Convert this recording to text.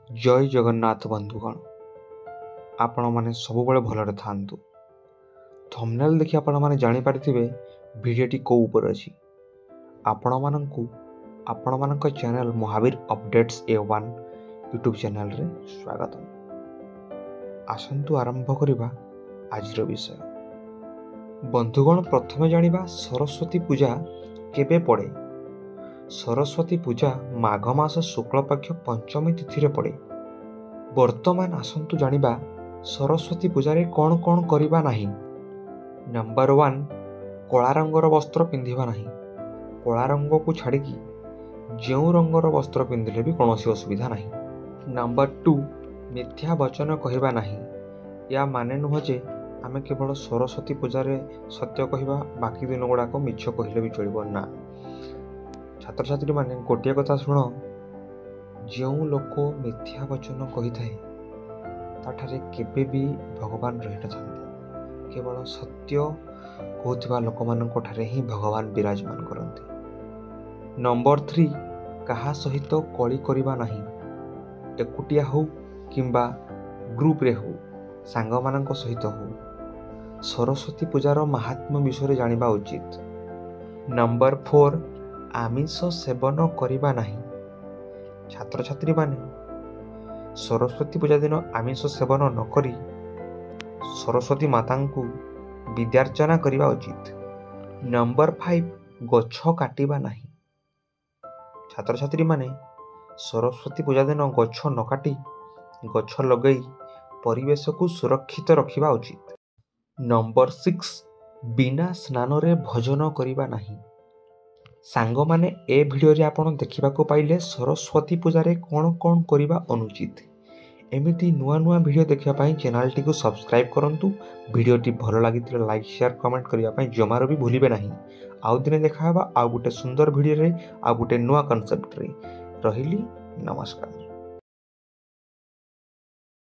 जय जगन्नाथ बंधुगण, आपण माने सबुबले भलरे थांतु। थंबनेल देखि आपण माने जानि पारिथिबे भिडियोटी को ऊपर अछि। आपण मानक channel Mahavir updates A1 YouTube channel रे स्वागतम। आसंतु आरंभ करिबा आजिर विषय। बंधुगण, प्रथमे जानिबा सरस्वती पूजा केबे पड़े। सरस्वती पूजा माघ मास शुक्ल पक्ष पंचमी तिथि रे पड़े। वर्तमान आसंतु जानिबा सरस्वती पूजारे कौन कौन करिबा नाही। नंबर 1, कला रंगर वस्त्र पिंधिबा नाही। कला रंग को छाड़िकी जेउ रंगर वस्त्र पिंधिले भी कौनसी असुविधा नाही। नंबर 2, मिथ्या वचन कहिबा नाही। या माने नुह जे आमे केवल सरस्वती पूजारे सत्य कहिबा, बाकी दिन गुड़ाक मिछ कहिले भी चलिब ना। छात्र छात्री माने गोटे कथा शुण, जो लोक मिथ्या वचन कही थाए ताठारे केबे भी भगवान रही न थांते। केवल सत्य कहूथिबा लोक मानक ठारे ही भगवान विराजमान करते। नंबर 3, कहा सहित कली करिबा नाही। एकुटिया हो किंबा ग्रुप रे हो, सांग मानक सहित हो, सरस्वती पूजार महात्म्य विषय जानिबा उचित। नंबर 4, आमिष सेवन करिबा नाही। छात्र छात्री माने सरस्वती पूजा दिन आमिष सेवन न करी सरस्वती माता को विद्यार्चना करिबा उचित। नंबर 5, गछ काटिबा नाही। छात्र छात्री माने सरस्वती पूजा दिन गछ न काटी गछ लगई परिवेश को सुरक्षित रखिबा उचित। नंबर 6, बिना स्नान रे भोजन करिबा नाही। सांग माने ए भिडियो रे आपण देखिबा को पाइले सरस्वती पूजा रे कौन कौन करिबा अनुचित। एमिति नुआ नुआ भिडियो देखिबा पई चैनल टी को सब्सक्राइब करंतु। भिडियो टी भलो लागितिले लाइक शेयर कमेंट करिबा पई जमारो भी भूलिबे नाही। आउ दिने देखा हबा आउ गुटे सुंदर भिडियो रे, आउ गुटे नुआ कांसेप्ट रे। रहिली, नमस्कार।